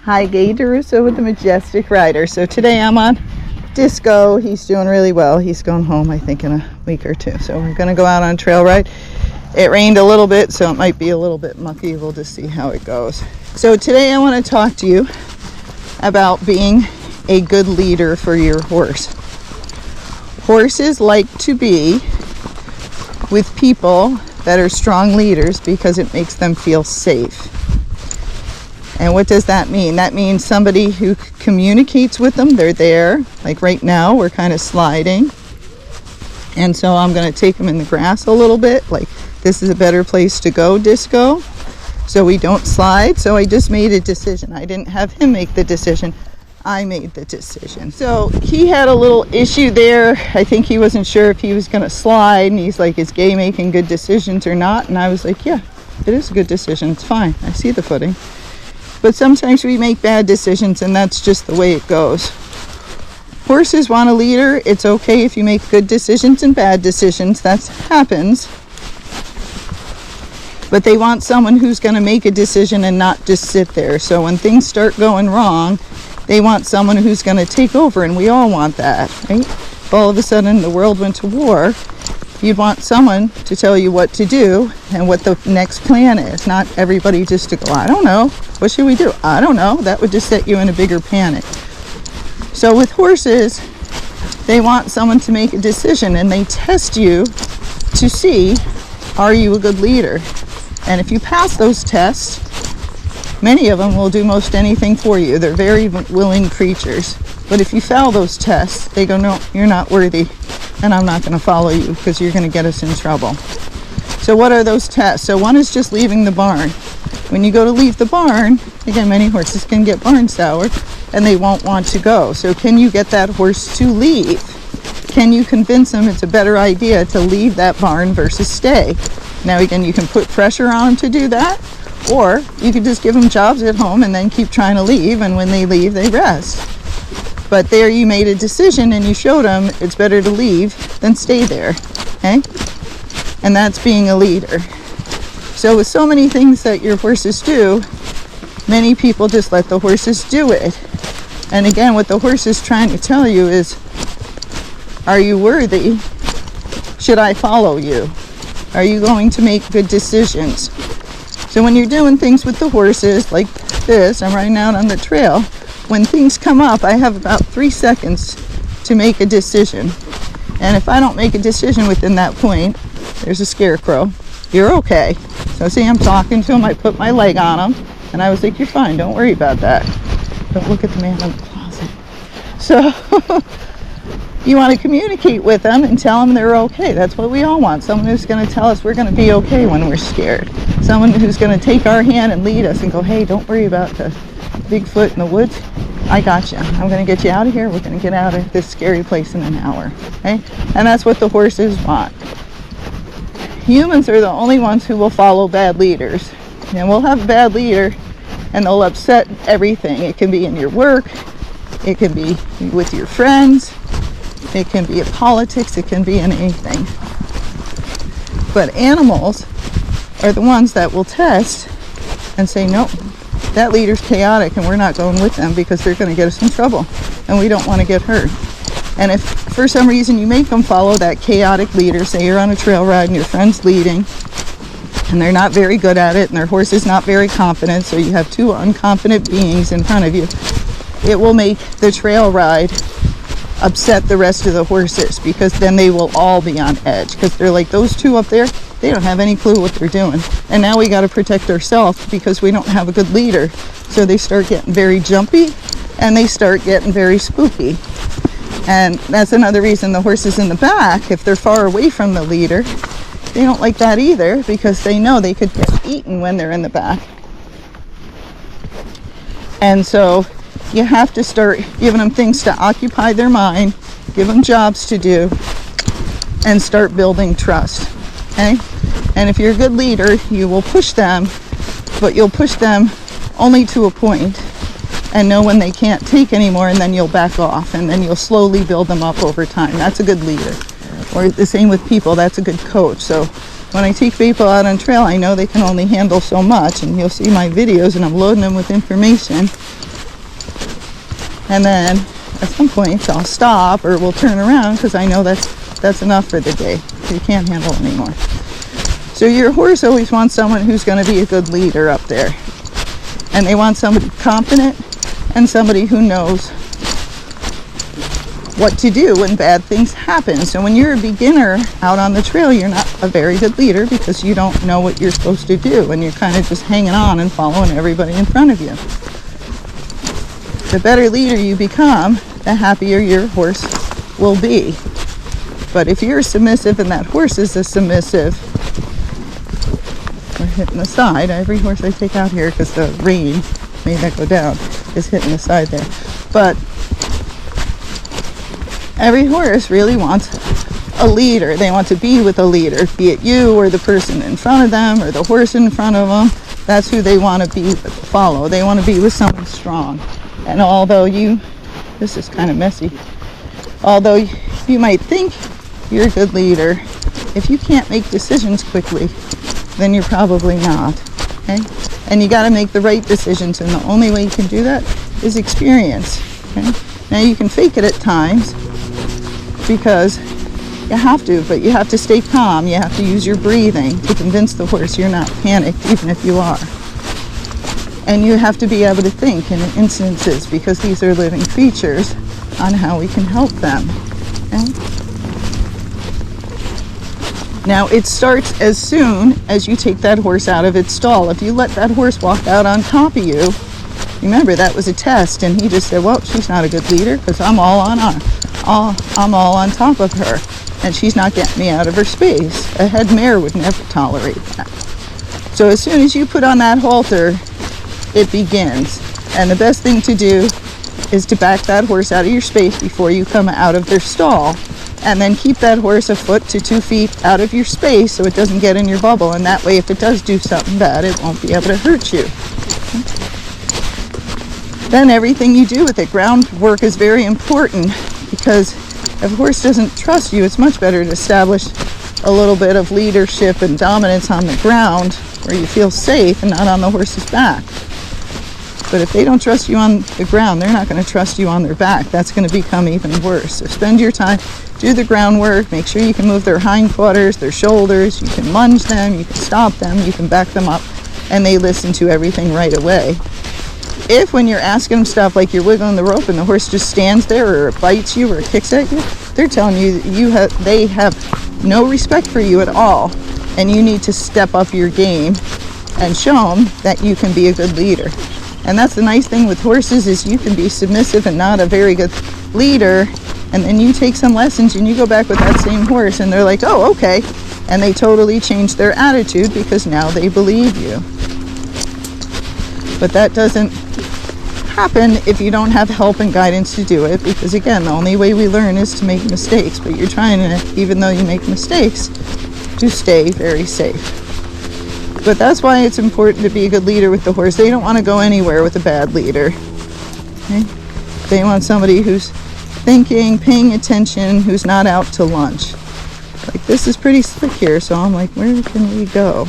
Hi, Gaye DeRusso with the Majestic Rider. So today I'm on Disco. He's doing really well. He's going home, I think, in a week or two. So we're going to go out on a trail ride. It rained a little bit, so it might be a little bit mucky. We'll just see how it goes. So today I want to talk to you about being a good leader for your horse. Horses like to be with people that are strong leaders because it makes them feel safe. And what does that mean? That means somebody who communicates with them. They're there. Like right now, we're kind of sliding. And so I'm going to take them in the grass a little bit. Like, this is a better place to go, Disco. So we don't slide. So I just made a decision. I didn't have him make the decision. I made the decision. So he had a little issue there. I think he wasn't sure if he was going to slide. And he's like, is Gaye making good decisions or not? And I was like, yeah, it is a good decision. It's fine. I see the footing. But sometimes we make bad decisions, and that's just the way it goes. Horses want a leader. It's okay if you make good decisions and bad decisions. That happens. But they want someone who's going to make a decision and not just sit there. So when things start going wrong, they want someone who's going to take over, and we all want that, right? If all of a sudden the world went to war, you'd want someone to tell you what to do and what the next plan is, not everybody just to go, I don't know, what should we do? I don't know. That would just set you in a bigger panic. So with horses, they want someone to make a decision, and they test you to see, are you a good leader? And if you pass those tests, many of them will do most anything for you. They're very willing creatures. But if you fail those tests, they go, no, you're not worthy, and I'm not going to follow you because you're going to get us in trouble. So what are those tests? So one is just leaving the barn. When you go to leave the barn, again, many horses can get barn sour and they won't want to go. So can you get that horse to leave? Can you convince them it's a better idea to leave that barn versus stay? Now again, you can put pressure on them to do that, or you could just give them jobs at home and then keep trying to leave, and when they leave, they rest. But there you made a decision and you showed them it's better to leave than stay there, okay? And that's being a leader. So with so many things that your horses do, many people just let the horses do it. And again, what the horse is trying to tell you is, are you worthy? Should I follow you? Are you going to make good decisions? So when you're doing things with the horses like this, I'm riding out on the trail, when things come up, I have about 3 seconds to make a decision. And if I don't make a decision within that point, there's a scarecrow. You're okay. So see, I'm talking to him. I put my leg on him. And I was like, you're fine. Don't worry about that. Don't look at the man in the closet. So you want to communicate with them and tell them they're okay. That's what we all want. Someone who's going to tell us we're going to be okay when we're scared. Someone who's going to take our hand and lead us and go, hey, don't worry about the Bigfoot in the woods. I got you. I'm going to get you out of here. We're going to get out of this scary place in an hour. Okay? And that's what the horses want. Humans are the only ones who will follow bad leaders. And we'll have a bad leader and they'll upset everything. It can be in your work. It can be with your friends. It can be in politics. It can be in anything. But animals are the ones that will test and say, nope, that leader's chaotic and we're not going with them because they're going to get us in trouble and we don't want to get hurt. And if for some reason you make them follow that chaotic leader, say you're on a trail ride and your friend's leading and they're not very good at it and their horse is not very confident, so you have two unconfident beings in front of you, it will make the trail ride upset the rest of the horses, because then they will all be on edge because they're like, those two up there, they don't have any clue what they're doing. And now we got to protect ourselves because we don't have a good leader. So they start getting very jumpy and they start getting very spooky. And that's another reason the horses in the back, if they're far away from the leader, they don't like that either because they know they could get eaten when they're in the back. And so you have to start giving them things to occupy their mind, give them jobs to do, and start building trust. Okay? And if you're a good leader, you will push them, but you'll push them only to a point and know when they can't take anymore, and then you'll back off, and then you'll slowly build them up over time. That's a good leader. Or the same with people, that's a good coach. So when I take people out on trail, I know they can only handle so much, and you'll see my videos and I'm loading them with information. And then at some point I'll stop or we'll turn around because I know that's enough for the day. You can't handle anymore. So your horse always wants someone who's going to be a good leader up there. And they want somebody confident and somebody who knows what to do when bad things happen. So when you're a beginner out on the trail, you're not a very good leader because you don't know what you're supposed to do and you're kind of just hanging on and following everybody in front of you. The better leader you become, the happier your horse will be. But if you're submissive and that horse is a submissive, we're hitting the side. Every horse I take out here, because the rain made that go down, is hitting the side there. But every horse really wants a leader. They want to be with a leader, be it you or the person in front of them or the horse in front of them. That's who they want to be with, follow. They want to be with someone strong. And although this is kind of messy, although you might think you're a good leader, if you can't make decisions quickly, then you're probably not, okay? And you got to make the right decisions, and the only way you can do that is experience, okay? Now you can fake it at times because you have to, but you have to stay calm. You have to use your breathing to convince the horse you're not panicked, even if you are. And you have to be able to think in instances, because these are living creatures, on how we can help them, okay? Now, it starts as soon as you take that horse out of its stall. If you let that horse walk out on top of you, remember that was a test, and he just said, well, she's not a good leader because I'm all on top of her, and she's not getting me out of her space. A head mare would never tolerate that. So as soon as you put on that halter, it begins. And the best thing to do is to back that horse out of your space before you come out of their stall. And then keep that horse a foot to 2 feet out of your space so it doesn't get in your bubble. And that way, if it does do something bad, it won't be able to hurt you. Then everything you do with it, groundwork is very important, because if a horse doesn't trust you, it's much better to establish a little bit of leadership and dominance on the ground where you feel safe and not on the horse's back. But if they don't trust you on the ground, they're not going to trust you on their back. That's going to become even worse. So spend your time, do the groundwork, make sure you can move their hindquarters, their shoulders, you can lunge them, you can stop them, you can back them up, and they listen to everything right away. If when you're asking them stuff like you're wiggling the rope and the horse just stands there or bites you or kicks at you, they're telling you they have no respect for you at all, and you need to step up your game and show them that you can be a good leader. And that's the nice thing with horses, is you can be submissive and not a very good leader, and then you take some lessons and you go back with that same horse and they're like, oh, okay, and they totally change their attitude because now they believe you. But that doesn't happen if you don't have help and guidance to do it, because again, the only way we learn is to make mistakes. But you're trying to, even though you make mistakes, to stay very safe. But that's why it's important to be a good leader with the horse. They don't want to go anywhere with a bad leader. Okay? They want somebody who's thinking, paying attention, who's not out to lunch. Like, this is pretty slick here, so I'm like, where can we go?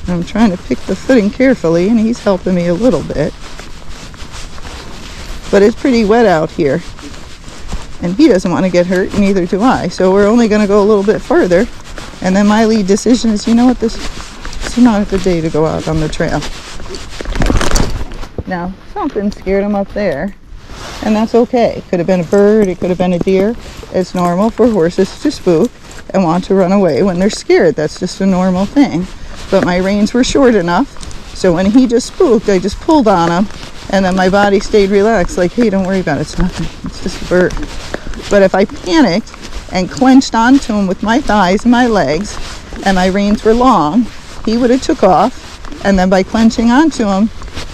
And I'm trying to pick the footing carefully, and he's helping me a little bit. But it's pretty wet out here. And he doesn't want to get hurt, and neither do I. So we're only going to go a little bit further. And then my lead decision is, you know what, this is not a good day to go out on the trail. Now, something scared him up there, and that's okay. Could have been a bird, it could have been a deer. It's normal for horses to spook and want to run away when they're scared. That's just a normal thing. But my reins were short enough, so when he just spooked, I just pulled on him, and then my body stayed relaxed, like, hey, don't worry about it, it's nothing, it's just a bird. But if I panicked and clenched onto him with my thighs and my legs, and my reins were long, he would have took off, and then by clenching onto him,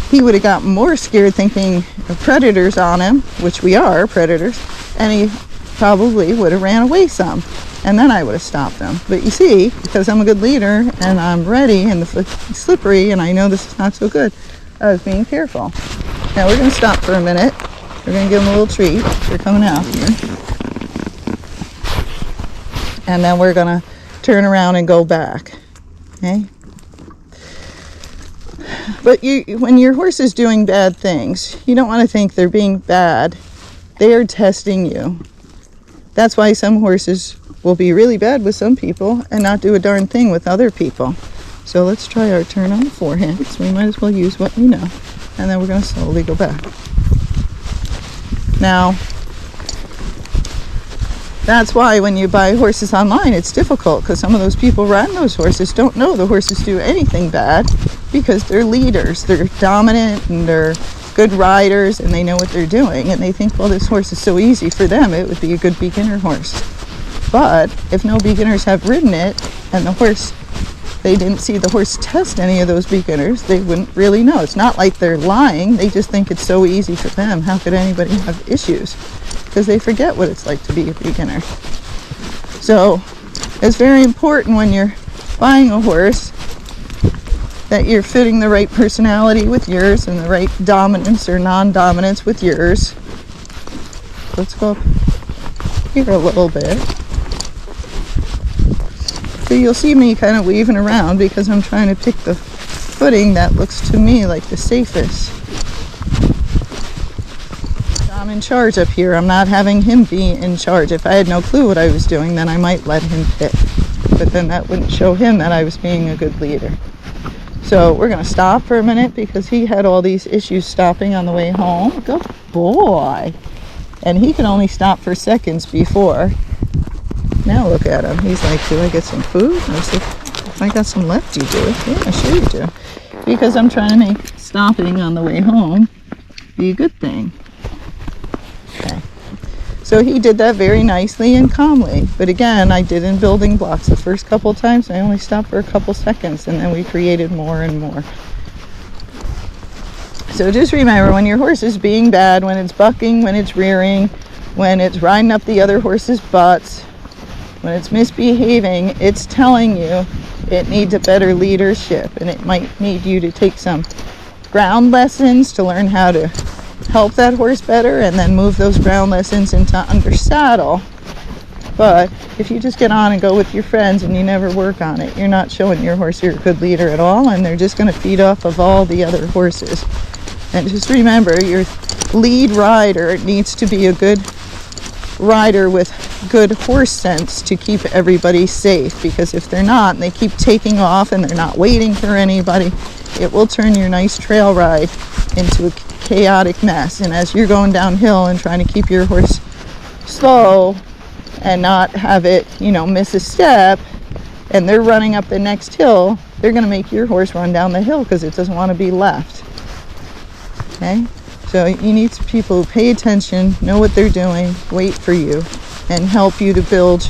he would have gotten more scared, thinking of predators on him, which we are predators, and he probably would have ran away some, and then I would have stopped him. But you see, because I'm a good leader and I'm ready and the foot's slippery and I know this is not so good, I was being careful. Now we're going to stop for a minute. We're going to give them a little treat. They're coming out here. And then we're going to turn around and go back. Okay? But when your horse is doing bad things, you don't want to think they're being bad. They are testing you. That's why some horses will be really bad with some people and not do a darn thing with other people. So let's try our turn on the forehand, so we might as well use what we know. And then we're going to slowly go back. Now, that's why when you buy horses online, it's difficult, because some of those people riding those horses don't know the horses do anything bad, because they're leaders. They're dominant and they're good riders and they know what they're doing, and they think, well, this horse is so easy for them, it would be a good beginner horse. But if no beginners have ridden it and they didn't see the horse test any of those beginners, they wouldn't really know. It's not like they're lying, they just think it's so easy for them. How could anybody have issues? Because they forget what it's like to be a beginner. So it's very important when you're buying a horse that you're fitting the right personality with yours and the right dominance or non-dominance with yours. Let's go up here a little bit. So you'll see me kind of weaving around because I'm trying to pick the footing that looks to me like the safest. I'm in charge up here. I'm not having him be in charge. If I had no clue what I was doing, then I might let him pick. But then that wouldn't show him that I was being a good leader. So we're going to stop for a minute because he had all these issues stopping on the way home. Good boy. And he could only stop for seconds before. Now look at him. He's like, do I get some food? I was like, if I got some left, you do. Yeah, sure you do. Because I'm trying to make stopping on the way home be a good thing. Okay. So he did that very nicely and calmly. But again, I did in building blocks. The first couple times, I only stopped for a couple seconds, and then we created more and more. So just remember, when your horse is being bad, when it's bucking, when it's rearing, when it's riding up the other horse's butts, when it's misbehaving, it's telling you it needs a better leadership, and it might need you to take some ground lessons to learn how to help that horse better, and then move those ground lessons into under saddle. But if you just get on and go with your friends and you never work on it, you're not showing your horse you're a good leader at all, and they're just going to feed off of all the other horses. And just remember, your lead rider needs to be a good rider with good horse sense to keep everybody safe, because if they're not and they keep taking off and they're not waiting for anybody, it will turn your nice trail ride into a chaotic mess. And as you're going downhill and trying to keep your horse slow and not have it, miss a step, and they're running up the next hill, they're going to make your horse run down the hill because it doesn't want to be left. Okay? So you need people who pay attention, know what they're doing, wait for you, and help you to build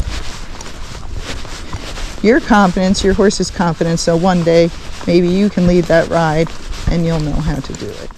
your confidence, your horse's confidence, so one day maybe you can lead that ride and you'll know how to do it.